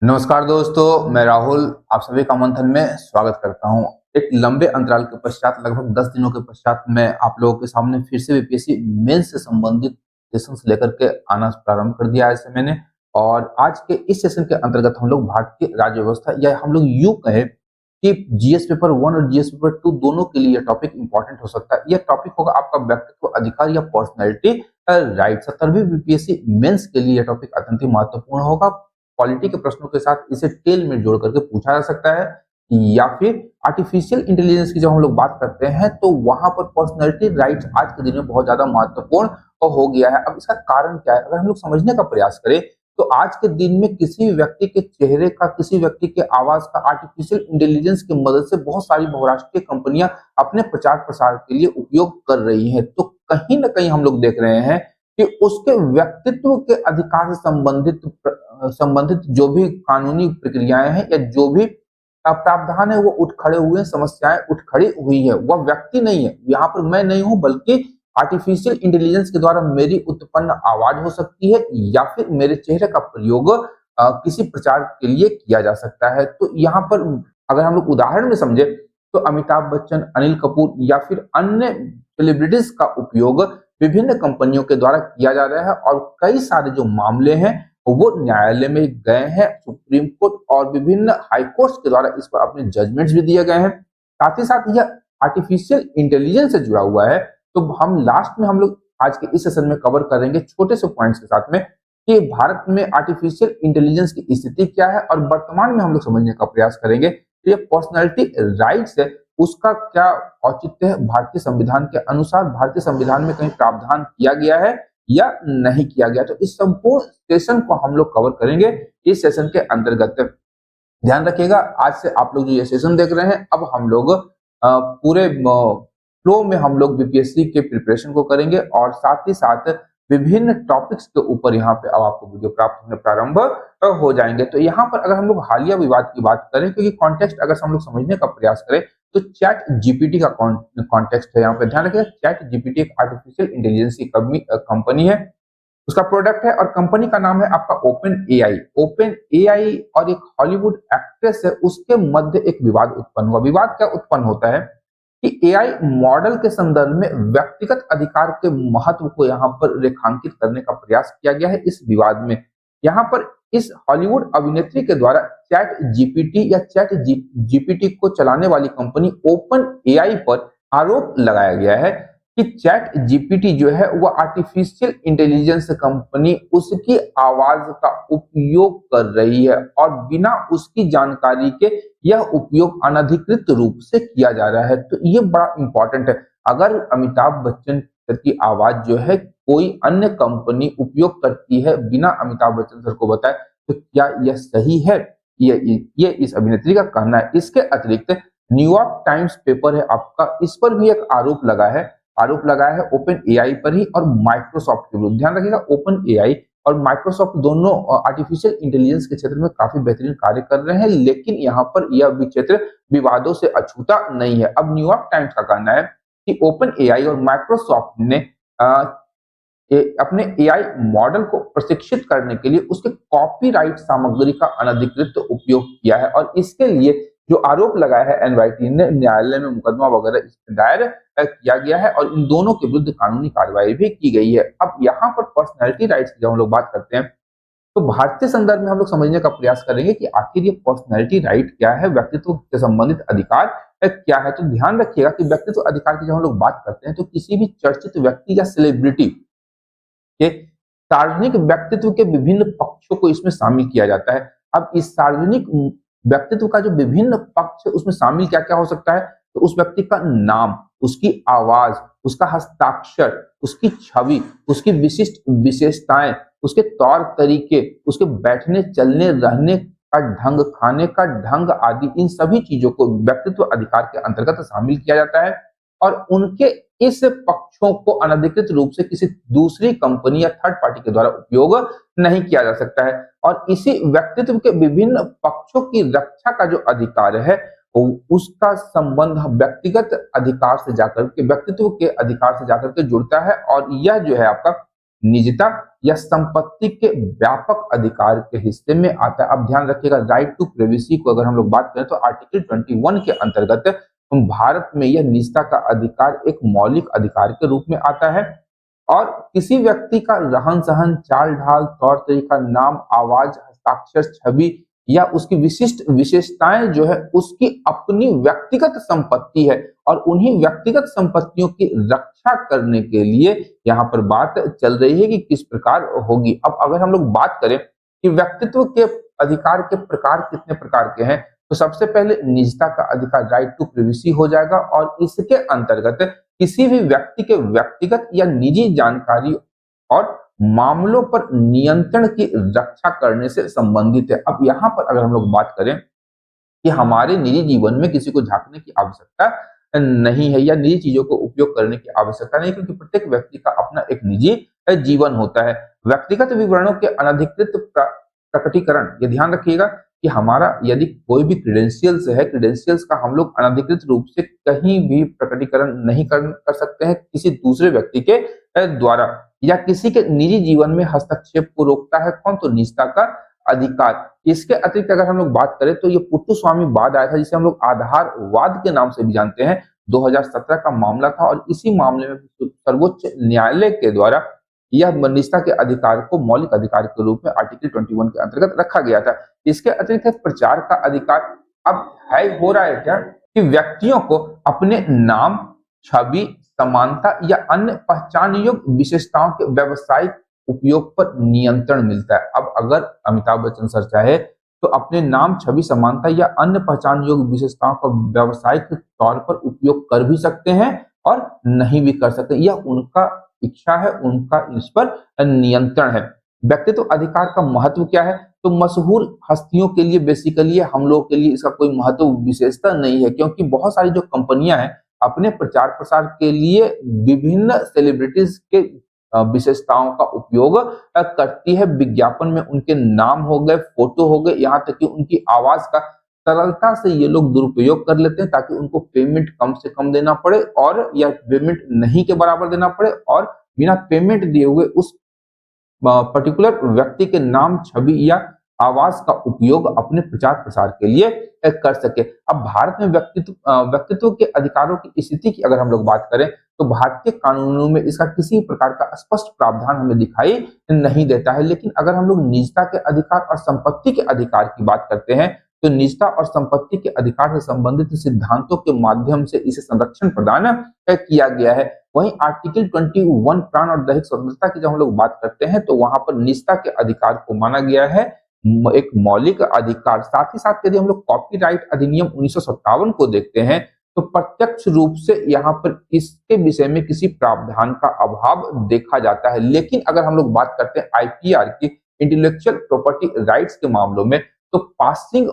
नमस्कार दोस्तों, मैं राहुल आप सभी का मंथन में स्वागत करता हूं। एक लंबे अंतराल के पश्चात लगभग 10 दिनों के पश्चात मैं आप लोगों के सामने फिर से बीपीएससी मेंस से संबंधित सेशंस लेकर के आना प्रारंभ कर दिया है ऐसे मैंने। और आज के इस सेशन के अंतर्गत हम लोग भारतीय राज्य व्यवस्था या हम लोग यूँ कहें कि जीएस पेपर 1 और जीएस पेपर 2 दोनों के लिए यह टॉपिक इंपॉर्टेंट हो सकता है। यह टॉपिक होगा आपका व्यक्तित्व अधिकार या पर्सनैलिटी राइट। 17वीं बीपीएससी मेंस के लिए यह टॉपिक अत्यंत ही महत्वपूर्ण होगा। क्वालिटी के प्रश्नों के साथ इसे टेल में जोड़ करके पूछा जा सकता है। या फिर आर्टिफिशियल इंटेलिजेंस की जब हम लोग बात करते हैं तो वहां पर पर्सनैलिटी राइट्स आज के दिन में बहुत ज्यादा महत्वपूर्ण हो गया है। अब इसका कारण क्या है, अगर हम लोग समझने का प्रयास करें तो आज के दिन में किसी व्यक्ति के चेहरे का, किसी व्यक्ति के आवाज का आर्टिफिशियल इंटेलिजेंस की मदद से बहुत सारी बहुराष्ट्रीय कंपनियां अपने प्रचार प्रसार के लिए उपयोग कर रही हैं। तो कहीं ना कहीं हम लोग देख रहे हैं कि उसके व्यक्तित्व के अधिकार से संबंधित जो भी कानूनी प्रक्रियाएं हैं या जो भी प्रावधान है वो उठ खड़े हुए हैं, समस्याएं उठ खड़ी हुई है। वह व्यक्ति नहीं है, यहाँ पर मैं नहीं हूं, बल्कि आर्टिफिशियल इंटेलिजेंस के द्वारा मेरी उत्पन्न आवाज हो सकती है या फिर मेरे चेहरे का प्रयोग किसी प्रचार के लिए किया जा सकता है। तो यहाँ पर अगर हम लोग उदाहरण में समझे तो अमिताभ बच्चन, अनिल कपूर या फिर अन्य सेलिब्रिटीज का उपयोग विभिन्न कंपनियों के द्वारा किया जा रहा है और कई सारे जो मामले हैं वो न्यायालय में गए हैं, सुप्रीम कोर्ट और विभिन्न हाई कोर्ट्स के द्वारा इस पर अपने जजमेंट्स भी दिए गए हैं। साथ ही साथ यह आर्टिफिशियल इंटेलिजेंस से जुड़ा हुआ है। तो हम लास्ट में हम लोग आज के इस सेशन में कवर करेंगे छोटे से पॉइंट्स के साथ में कि भारत में आर्टिफिशियल इंटेलिजेंस की स्थिति क्या है और वर्तमान में हम लोग समझने का प्रयास करेंगे कि ये पर्सनैलिटी राइट्स है उसका क्या औचित्य है, भारतीय संविधान के अनुसार भारतीय संविधान में कहीं प्रावधान किया गया है या नहीं किया गया। तो इस संपूर्ण सेशन को हम लोग कवर करेंगे इस सेशन के अंतर्गत। ध्यान रखिएगा, आज से आप लोग जो ये सेशन देख रहे हैं अब हम लोग पूरे फ्लो में हम लोग बीपीएससी के प्रिपरेशन को करेंगे और साथ ही साथ विभिन्न टॉपिक्स के ऊपर यहाँ पे अब आपको वीडियो प्राप्त होने प्रारंभ हो जाएंगे। तो यहाँ पर अगर हम लोग हालिया विवाद की बात करें, क्योंकि कॉन्टेक्स्ट अगर हम लोग समझने का प्रयास करें तो चैट जीपीटी का कॉन्टेक्स्ट है। यहाँ पे ध्यान रखिएगा, चैट जीपीटी एक आर्टिफिशियल इंटेलिजेंस की कंपनी है, उसका प्रोडक्ट है और कंपनी का नाम है आपका ओपन एआई। ओपन एआई और एक हॉलीवुड एक्ट्रेस है, उसके मध्य एक विवाद उत्पन्न हुआ। विवाद क्या उत्पन्न होता है कि एआई मॉडल के संदर्भ में व्यक्तिगत अधिकार के महत्व को यहाँ पर रेखांकित करने का प्रयास किया गया है इस विवाद में। यहाँ पर इस हॉलीवुड अभिनेत्री के द्वारा चैट जीपीटी या चैट जीपीटी को चलाने वाली कंपनी ओपन एआई पर आरोप लगाया गया है कि चैट जीपीटी जो है वो आर्टिफिशियल इंटेलिजेंस कंपनी उसकी आवाज का उपयोग कर रही है और बिना उसकी जानकारी के यह उपयोग अनधिकृत रूप से किया जा रहा है। तो ये बड़ा इंपॉर्टेंट है। अगर अमिताभ बच्चन सर की आवाज जो है कोई अन्य कंपनी उपयोग करती है बिना अमिताभ बच्चन सर को बताए, तो क्या यह सही है? ये इस अभिनेत्री का कहना है। इसके अतिरिक्त न्यूयॉर्क टाइम्स पेपर है आपका, इस पर भी एक आरोप लगाया है ओपन एआई पर ही और माइक्रोसॉफ्ट के विरुद्ध। ध्यान रखिएगा, ओपन एआई और माइक्रोसॉफ्ट दोनों आर्टिफिशियल इंटेलिजेंस के क्षेत्र में काफी बेहतरीन कार्य कर रहे हैं, लेकिन यहाँ पर यह भी क्षेत्र विवादों से अछूता नहीं है। अब न्यूयॉर्क टाइम्स का कहना है कि ओपन एआई और माइक्रोसॉफ्ट ने अपने एआई मॉडल को प्रशिक्षित करने के लिए उसके कॉपीराइट सामग्री का अनधिकृत उपयोग किया है और इसके लिए जो आरोप लगाया है एनवाईटी ने, न्यायालय में मुकदमा वगैरह दायर किया गया है और इन दोनों के विरुद्ध कानूनी कार्रवाई भी की गई है। अब यहाँ पर पर्सनैलिटी राइट्स की जब हम लोग बात करते हैं तो भारतीय संदर्भ में हम लोग समझने का प्रयास करेंगे कि आखिर ये पर्सनैलिटी राइट क्या है, व्यक्तित्व से संबंधित अधिकार क्या है। तो ध्यान रखिएगा कि व्यक्तित्व अधिकार की जब हम लोग बात करते हैं तो किसी भी चर्चित व्यक्ति या सेलिब्रिटी के सार्वजनिक व्यक्तित्व के विभिन्न पक्षों को इसमें शामिल किया जाता है। अब इस सार्वजनिक व्यक्तित्व का जो विभिन्न पक्ष है उसमें शामिल क्या क्या हो सकता है, तो उस व्यक्ति का नाम, उसकी आवाज, उसका हस्ताक्षर, उसकी छवि, उसकी विशिष्ट विशेषताएं, उसके तौर तरीके, उसके बैठने चलने रहने का ढंग, खाने का ढंग आदि, इन सभी चीजों को व्यक्तित्व अधिकार के अंतर्गत शामिल किया जाता है और उनके इस पक्षों को अनधिकृत रूप से किसी दूसरी कंपनी या थर्ड पार्टी के द्वारा उपयोग नहीं किया जा सकता है। और इसी व्यक्तित्व के विभिन्न पक्षों की रक्षा का जो अधिकार है उसका संबंध व्यक्तिगत अधिकार से जाकर के, व्यक्तित्व के अधिकार से जाकर के जुड़ता है और यह जो है आपका निजता या संपत्ति के व्यापक अधिकार के हिस्से में आता है। अब ध्यान रखिएगा, राइट टू प्राइवेसी को अगर हम लोग बात करें तो आर्टिकल 21 के अंतर्गत भारत में यह निजता का अधिकार एक मौलिक अधिकार के रूप में आता है और किसी व्यक्ति का रहन सहन, चाल ढाल, तौर तरीका, नाम, आवाज, हस्ताक्षर, छवि या उसकी विशिष्ट विशेषताएं जो है उसकी अपनी व्यक्तिगत संपत्ति है और उन्हीं व्यक्तिगत संपत्तियों की रक्षा करने के लिए यहाँ पर बात चल रही है कि किस प्रकार होगी। अब अगर हम लोग बात करें कि व्यक्तित्व के अधिकार के प्रकार कितने प्रकार के हैं, तो सबसे पहले निजता का अधिकार, राइट टू प्राइवेसी हो जाएगा और इसके अंतर्गत किसी भी व्यक्ति के व्यक्तिगत या निजी जानकारी और मामलों पर नियंत्रण की रक्षा करने से संबंधित है। अब यहाँ पर अगर हम लोग बात करें कि हमारे निजी जीवन में किसी को झांकने की आवश्यकता नहीं है या निजी चीजों को उपयोग करने की आवश्यकता नहीं, क्योंकि प्रत्येक व्यक्ति का अपना एक निजी जीवन होता है। व्यक्तिगत विवरणों के अनधिकृत प्रकटीकरण, ये ध्यान रखिएगा कि हमारा यदि कोई भी क्रेडेंशियल्स है, क्रेडेंशियल्स का हम लोग अनधिकृत रूप से कहीं भी प्रकटीकरण नहीं कर सकते हैं किसी दूसरे व्यक्ति के द्वारा, या किसी के निजी जीवन में हस्तक्षेप को रोकता है कौन, तो निजता का अधिकार। इसके अतिरिक्त अगर हम लोग बात करें तो ये पुट्टुस्वामी वाद आया था जिसे हम लोग आधारवाद के नाम से भी जानते हैं, 2017 का मामला था और इसी मामले में सर्वोच्च न्यायालय के द्वारा यह निजता के अधिकार को मौलिक अधिकार के रूप में आर्टिकल 21 के अंतर्गत रखा गया था। इसके अतिरिक्त प्रचार का अधिकार। अब हो रहा है क्या कि व्यक्तियों को अपने नाम, छवि, समानता या अन्य पहचान योग्य विशेषताओं के व्यावसायिक उपयोग पर नियंत्रण मिलता है। अब अगर अमिताभ बच्चन सर चाहे तो अपने नाम, छवि, समानता या अन्य पहचान योग्य विशेषताओं का व्यावसायिक तौर पर उपयोग कर भी सकते हैं और नहीं भी कर सकते, यह उनका इच्छा है, उनका इस पर नियंत्रण है। व्यक्तित्व अधिकार का महत्व क्या है, तो मशहूर हस्तियों के लिए बेसिकली हम लोगों के लिए इसका कोई महत्व विशेषता नहीं है, क्योंकि बहुत सारी जो कंपनियां हैं अपने प्रचार प्रसार के लिए विभिन्न सेलिब्रिटीज के विशेषताओं का उपयोग करती है। विज्ञापन में उनके नाम हो गए, फोटो हो गए, यहाँ तक कि उनकी आवाज का सरलता से ये लोग दुरुपयोग कर लेते हैं ताकि उनको पेमेंट कम से कम देना पड़े और या पेमेंट नहीं के बराबर देना पड़े और बिना पेमेंट दिए हुए उस पर्टिकुलर व्यक्ति के नाम, छवि या आवाज का उपयोग अपने प्रचार प्रसार के लिए कर सके। अब भारत में व्यक्तित्व के अधिकारों की स्थिति की अगर हम लोग बात करें तो भारतीय कानूनों में इसका किसी प्रकार का स्पष्ट प्रावधान हमें दिखाई नहीं देता है, लेकिन अगर हम लोग निजता के अधिकार और संपत्ति के अधिकार की बात करते हैं तो निजता और संपत्ति के अधिकार से संबंधित सिद्धांतों के माध्यम से इसे संरक्षण प्रदान किया गया है। वहीं आर्टिकल 21 प्राण और दैहिक स्वतंत्रता की जब हम लोग बात करते हैं तो वहां पर निजता के अधिकार को माना गया है एक मौलिक अधिकार। साथ ही साथ यदि हम लोग कॉपीराइट अधिनियम 1957 को देखते हैं तो प्रत्यक्ष रूप से यहाँ पर इसके विषय में किसी प्रावधान का अभाव देखा जाता है। लेकिन अगर हम लोग बात करते हैं आईपीआर की, इंटेलेक्चुअल प्रॉपर्टी राइट्स के मामलों में, तो पासिंग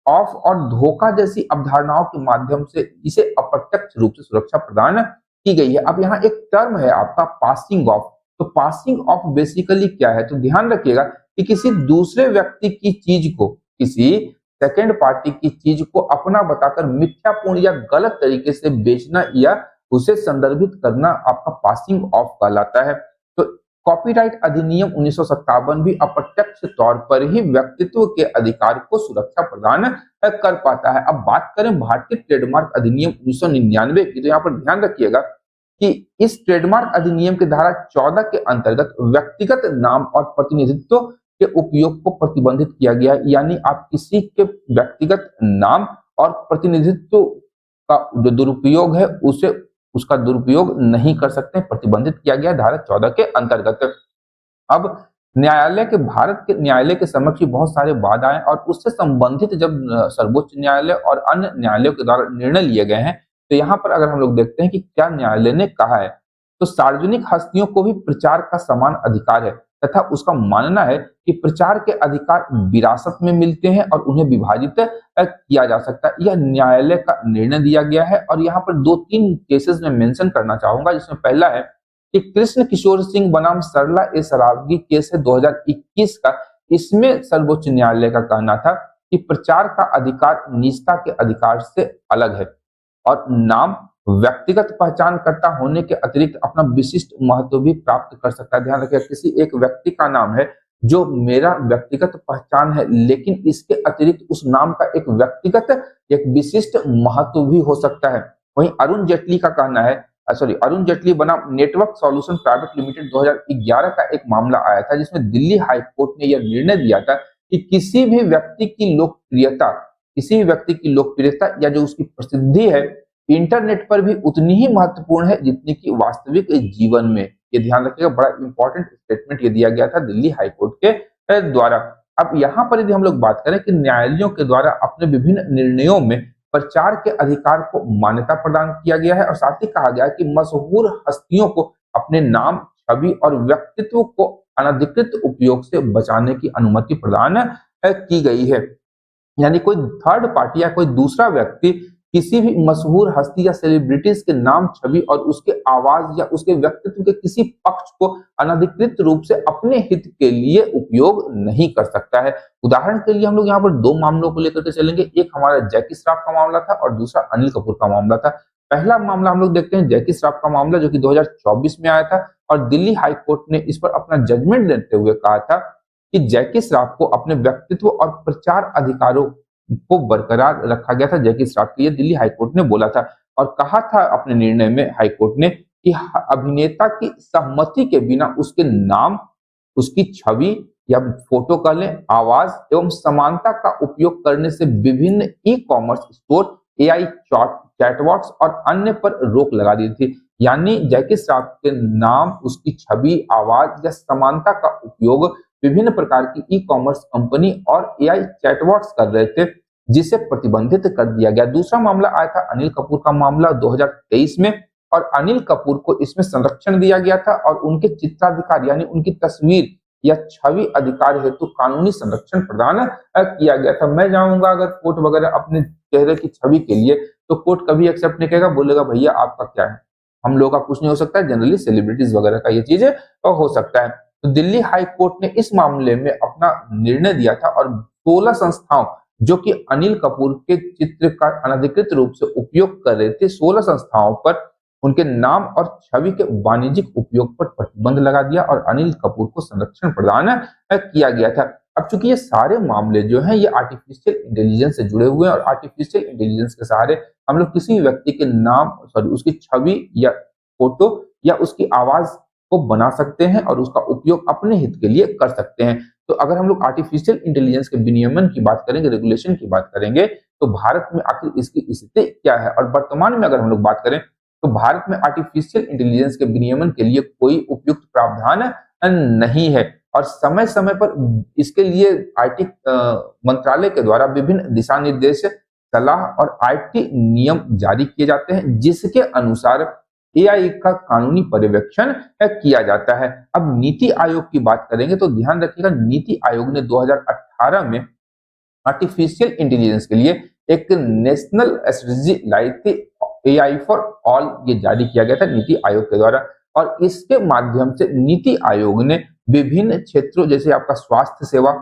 ऑफ और धोखा जैसी अवधारणाओं के माध्यम से इसे अप्रत्यक्ष रूप से सुरक्षा प्रदान की गई है। अब यहाँ एक टर्म है आपका पासिंग ऑफ, तो पासिंग ऑफ बेसिकली क्या है, तो ध्यान रखिएगा कि किसी दूसरे व्यक्ति की चीज को, किसी सेकेंड पार्टी की चीज को अपना बताकर मिथ्यापूर्ण या गलत तरीके से बेचना या उसे संदर्भित करना आपका पासिंग ऑफ कहलाता है। तो कॉपीराइट अधिनियम 1957 भी अप्रत्यक्ष तौर पर ही व्यक्तित्व के अधिकार को सुरक्षा प्रदान कर पाता है। अब बात करें भारतीय ट्रेडमार्क अधिनियम 1999 की, तो यहाँ पर ध्यान रखिएगा कि इस ट्रेडमार्क अधिनियम के धारा 14 के अंतर्गत व्यक्तिगत नाम और प्रतिनिधित्व के उपयोग को प्रतिबंधित किया गया है। यानी आप किसी के व्यक्तिगत नाम और प्रतिनिधित्व का जो दुरुपयोग है उसका दुरुपयोग नहीं कर सकते, प्रतिबंधित किया गया धारा 14 के अंतर्गत। अब भारत के न्यायालय के समक्ष बहुत सारे वाद आए और उससे संबंधित जब सर्वोच्च न्यायालय और अन्य न्यायालयों के द्वारा निर्णय लिए गए हैं, तो यहाँ पर अगर हम लोग देखते हैं कि क्या न्यायालय ने कहा है, तो सार्वजनिक हस्तियों को भी प्रचार का समान अधिकार है तथा उसका मानना है कि प्रचार के अधिकार विरासत में मिलते हैं और उन्हें विभाजित किया जा सकता है। यह न्यायालय का निर्णय दिया गया है और यहाँ पर 2-3 केसेस में मेंशन करना चाहूंगा, जिसमें पहला है कि कृष्ण किशोर सिंह बनाम सरला ए सरावगी केस है 2021 का। इसमें सर्वोच्च न्यायालय का कहना था कि प्रचार का अधिकार निजता के अधिकार से अलग है और नाम, व्यक्तिगत पहचानकर्ता होने के अतिरिक्त अपना विशिष्ट महत्व भी प्राप्त कर सकता है। ध्यान रखिए, किसी एक व्यक्ति का नाम है जो मेरा व्यक्तिगत पहचान है, लेकिन इसके अतिरिक्त उस नाम का एक व्यक्तिगत एक विशिष्ट महत्व भी हो सकता है। वहीं अरुण जेटली का कहना है, अरुण जेटली बनाम नेटवर्क सॉल्यूशन प्राइवेट लिमिटेड 2011 का एक मामला आया था जिसमें दिल्ली हाई कोर्ट ने यह निर्णय दिया था कि किसी भी व्यक्ति की लोकप्रियता या जो उसकी प्रसिद्धि है इंटरनेट पर भी उतनी ही महत्वपूर्ण है जितनी कि वास्तविक जीवन में। ये ध्यान रखिएगा, बड़ा इंपॉर्टेंट स्टेटमेंट ये दिया गया था दिल्ली हाई कोर्ट के द्वारा। अब यहाँ पर यदि हम लोग बात करें कि न्यायालयों के द्वारा अपने विभिन्न निर्णयों में प्रचार के अधिकार को मान्यता प्रदान किया गया है और साथ ही कहा गया है कि मशहूर हस्तियों को अपने नाम, छवि और व्यक्तित्व को अनधिकृत उपयोग से बचाने की अनुमति प्रदान की गई है। यानी कोई थर्ड पार्टी या कोई दूसरा व्यक्ति किसी भी मशहूर हस्ती या सेलिब्रिटीज के नाम, छवि और उसके आवाज या उसके व्यक्तित्व के किसी पक्ष को अनधिकृत रूप से अपने हित के लिए उपयोग नहीं कर सकता है। उदाहरण के लिए हम लोग यहाँ पर दो मामलों को लेकर के चलेंगे। एक हमारा जैकी श्रॉफ का मामला था और दूसरा अनिल कपूर का मामला था। पहला मामला हम लोग देखते हैं जैकी श्रॉफ का मामला, जो कि 2024 में आया था और दिल्ली हाई कोर्ट ने इस पर अपना जजमेंट देते हुए कहा था कि जैकी श्रॉफ को अपने व्यक्तित्व और प्रचार अधिकारों को बरकरार रखा गया था। जैकी श्रॉफ के लिए दिल्ली हाईकोर्ट ने बोला था और कहा था अपने निर्णय में हाईकोर्ट ने कि अभिनेता की सहमति के बिना उसके नाम, उसकी छवि या फोटो कह लें, आवाज एवं समानता का उपयोग करने से विभिन्न e commerce store, AI chatbots और अन्य पर रोक लगा दी थी। यानी जैकी श्रॉफ के नाम, उसकी छवि, आवाज या समानता का उपयोग विभिन्न प्रकार की ई कॉमर्स कंपनी और एआई चैटबॉट्स कर रहे थे, जिसे प्रतिबंधित कर दिया गया। दूसरा मामला आया था अनिल कपूर का मामला 2023 में और अनिल कपूर को इसमें संरक्षण दिया गया था और उनके चित्राधिकार यानी उनकी तस्वीर या छवि अधिकार हेतु कानूनी संरक्षण प्रदान किया गया था। मैं जाऊंगा अगर कोर्ट वगैरह अपने चेहरे की छवि के लिए, तो कोर्ट कभी एक्सेप्ट नहीं करेगा, बोलेगा भैया आपका क्या है, हम लोगों का कुछ नहीं हो सकता है। जनरली सेलिब्रिटीज वगैरह का ये चीज हो सकता है। तो दिल्ली हाई कोर्ट ने इस मामले में अपना निर्णय दिया था और 16 संस्थाओं जो कि अनिल कपूर के चित्र का अनधिकृत रूप से उपयोग कर रहे थे, 16 संस्थाओं पर उनके नाम और छवि के वाणिज्यिक उपयोग पर प्रतिबंध लगा दिया और अनिल कपूर को संरक्षण प्रदान किया गया था। अब चूंकि ये सारे मामले जो हैं ये आर्टिफिशियल इंटेलिजेंस से जुड़े हुए हैं और आर्टिफिशियल इंटेलिजेंस के सहारे हम लोग किसी व्यक्ति के नाम, उसकी छवि या फोटो या उसकी आवाज को बना सकते हैं और उसका उपयोग अपने हित के लिए कर सकते हैं। तो अगर हम लोग आर्टिफिशियल इंटेलिजेंस के विनियमन की बात करेंगे, रेगुलेशन की बात करेंगे, तो भारत में आखिर इसकी स्थिति क्या है? और वर्तमान में अगर हम लोग बात करें तो भारत में आर्टिफिशियल इंटेलिजेंस के विनियमन के लिए कोई उपयुक्त प्रावधान नहीं है और समय समय पर इसके लिए आईटी मंत्रालय के द्वारा विभिन्न दिशा निर्देश, सलाह और आईटी नियम जारी किए जाते हैं, जिसके अनुसार एआई का कानूनी पर्यवेक्षण किया जाता है। अब नीति आयोग की बात करेंगे तो ध्यान रखिएगा, नीति आयोग ने 2018 में आर्टिफिशियल इंटेलिजेंस के लिए एक नेशनल स्ट्रेटजी लाई थी, एआई फॉर ऑल, ये जारी किया गया था नीति आयोग के द्वारा और इसके माध्यम से नीति आयोग ने विभिन्न क्षेत्रों जैसे आपका स्वास्थ्य सेवा,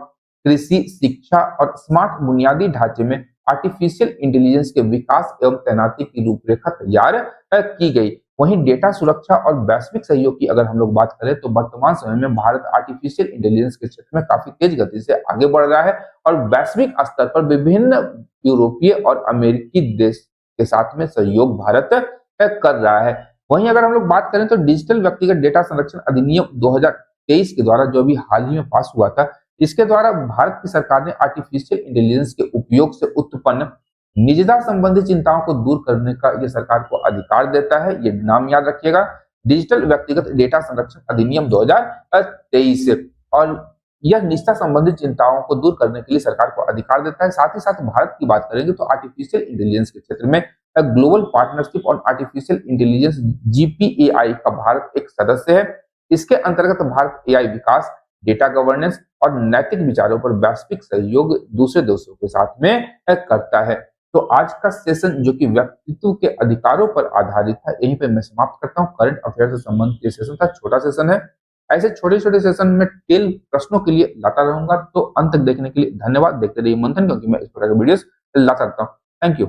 कृषि, शिक्षा और स्मार्ट बुनियादी ढांचे में आर्टिफिशियल इंटेलिजेंस के विकास एवं तैनाती की रूपरेखा तैयार की गई। वहीं डेटा सुरक्षा और वैश्विक सहयोग की अगर हम लोग बात करें तो वर्तमान समय में भारत आर्टिफिशियल इंटेलिजेंस के क्षेत्र में काफी तेज गति से आगे बढ़ रहा है और वैश्विक स्तर पर विभिन्न यूरोपीय और अमेरिकी देश के साथ में सहयोग भारत कर रहा है। वहीं अगर हम लोग बात करें तो डिजिटल व्यक्तिगत डेटा संरक्षण अधिनियम 2023 के द्वारा जो अभी हाल ही में पास हुआ था, इसके द्वारा भारत की सरकार ने आर्टिफिशियल इंटेलिजेंस के उपयोग से उत्पन्न निजता संबंधी चिंताओं को दूर करने का यह सरकार को अधिकार देता है। ये नाम याद रखिएगा, डिजिटल व्यक्तिगत डेटा संरक्षण अधिनियम 2023, और यह निजता संबंधी चिंताओं को दूर करने के लिए सरकार को अधिकार देता है। साथ ही साथ भारत की बात करेंगे तो आर्टिफिशियल इंटेलिजेंस के क्षेत्र में global partnership on artificial intelligence GPAI का भारत एक सदस्य है। इसके अंतर्गत भारत एआई विकास, डेटा गवर्नेंस और नैतिक विचारों पर वैश्विक सहयोग दूसरे देशों के साथ में करता है। तो आज का सेशन जो कि व्यक्तित्व के अधिकारों पर आधारित था, यहीं पे मैं समाप्त करता हूँ। करंट अफेयर से संबंधित ये सेशन था, छोटा सेशन है। ऐसे छोटे छोटे सेशन में टेल प्रश्नों के लिए लाता रहूंगा, तो अंत तक देखने के लिए धन्यवाद। देखते रहिए मंथन, क्योंकि मैं इस प्रकार के वीडियोस लाता रहता हूँ। Thank you.